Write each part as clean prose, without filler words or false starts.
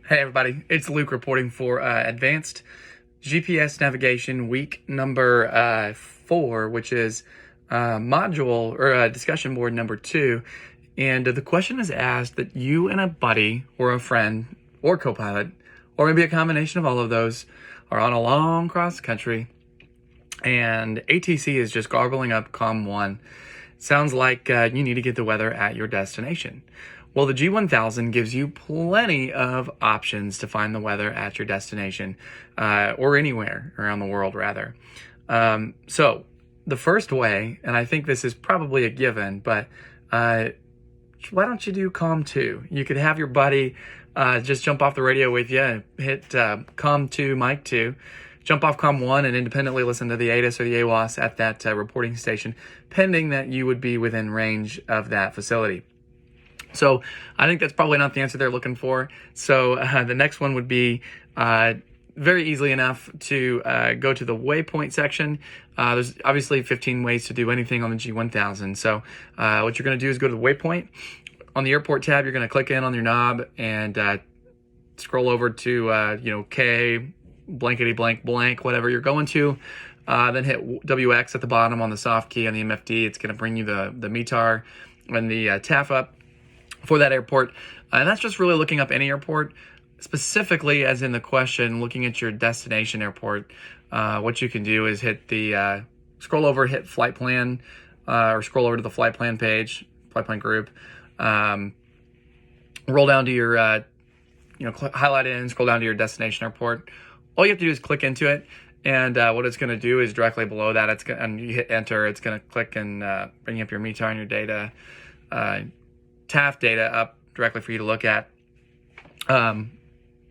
Hey everybody, it's Luke reporting for Advanced GPS Navigation week number 4, which is module or discussion board number 2. And the question is asked that you and a buddy or a friend or co-pilot, or maybe a combination of all of those, are on a long cross country and ATC is just garbling up COM1. Sounds like you need to get the weather at your destination. Well, the G1000 gives you plenty of options to find the weather at your destination, or anywhere around the world, rather. So the first way, and I think this is probably a given, but why don't you do COM2? You could have your buddy just jump off the radio with you and hit COM2, mic 2, jump off COM1 and independently listen to the ATIS or the AWOS at that reporting station, pending that you would be within range of that facility. So I think that's probably not the answer they're looking for. So the next one would be very easily enough to go to the waypoint section. There's obviously 15 ways to do anything on the G1000. So what you're going to do is go to the waypoint. On the airport tab, you're going to click in on your knob and scroll over to K blankety blank blank, whatever you're going to. Then hit WX at the bottom on the soft key on the MFD. It's going to bring you the METAR and the TAF up for that airport. And that's just really looking up any airport, specifically as in the question, looking at your destination airport. What you can do is hit the scroll over, hit flight plan, or scroll over to the flight plan page, flight plan group. Roll down to your, highlight it and scroll down to your destination airport. All you have to do is click into it. And what it's going to do is directly below that, and you hit enter, it's going to click and bring up your METAR and your data, TAF data up directly for you to look at.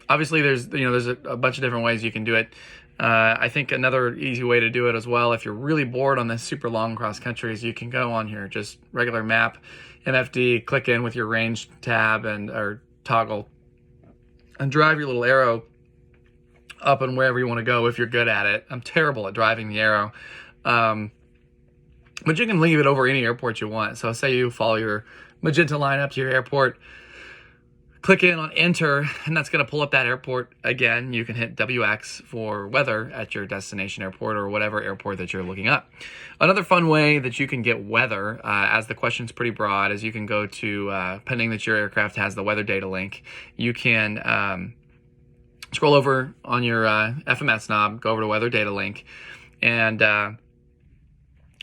Obviously, there's a bunch of different ways you can do it. I think another easy way to do it as well, if you're really bored on this super long cross country, is you can go on here, just regular map, MFD, click in with your range tab or toggle, and drive your little arrow up and wherever you want to go if you're good at it. I'm terrible at driving the arrow. But you can leave it over any airport you want. So say you follow your magenta line up to your airport, click in on enter, and that's going to pull up that airport again. You can hit WX for weather at your destination airport or whatever airport that you're looking up. Another fun way that you can get weather, as the question's pretty broad, is you can go to, pending that your aircraft has the weather data link, you can scroll over on your FMS knob, go over to weather data link, and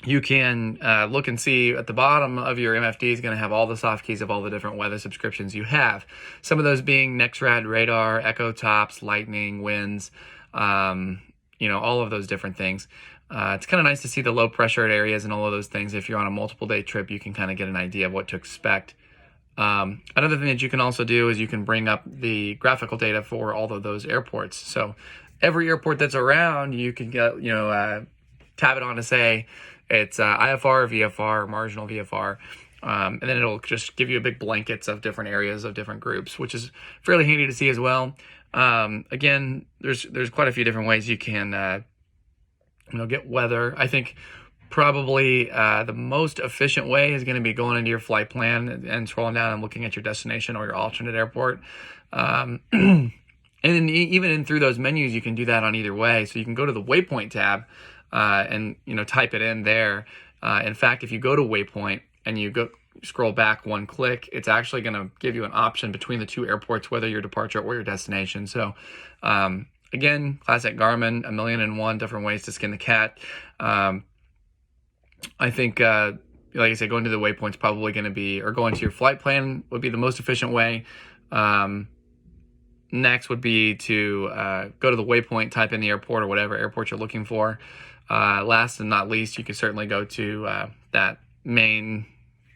you can look and see at the bottom of your MFD is going to have all the soft keys of all the different weather subscriptions you have. Some of those being NEXRAD radar, Echo Tops, Lightning, Winds, all of those different things. It's kind of nice to see the low pressure areas and all of those things. If you're on a multiple day trip, you can kind of get an idea of what to expect. Another thing that you can also do is you can bring up the graphical data for all of those airports. So every airport that's around, you can get, tab it on to say it's IFR, VFR, marginal VFR, and then it'll just give you a big blankets of different areas of different groups, which is fairly handy to see as well. Again, there's quite a few different ways you can get weather. I think probably the most efficient way is going to be going into your flight plan and scrolling down and looking at your destination or your alternate airport. And even in through those menus, you can do that on either way. So you can go to the waypoint tab and type it in there. In fact, if you go to waypoint and you scroll back one click, it's actually going to give you an option between the two airports, whether your departure or your destination. So again, classic Garmin, 1,000,001 different ways to skin the cat. I think, like I said, going to the waypoint's probably going to be, or going to your flight plan would be the most efficient way. Next would be to go to the waypoint, type in the airport or whatever airport you're looking for. Last and not least, you can certainly go to that main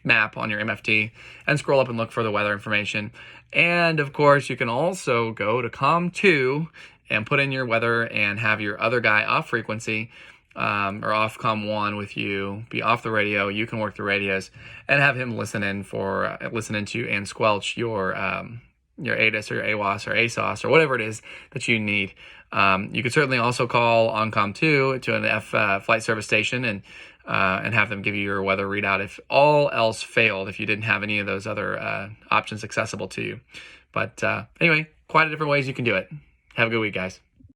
map on your MFD and scroll up and look for the weather information. And of course, you can also go to COM2 and put in your weather and have your other guy off frequency, or off COM1 with you, be off the radio. You can work the radios and have him listen into and squelch your your ATIS or your AWOS or ASOS or whatever it is that you need. You could certainly also call ONCOM2 to an flight service station and have them give you your weather readout if all else failed, if you didn't have any of those other options accessible to you. But anyway, quite a different ways you can do it. Have a good week, guys.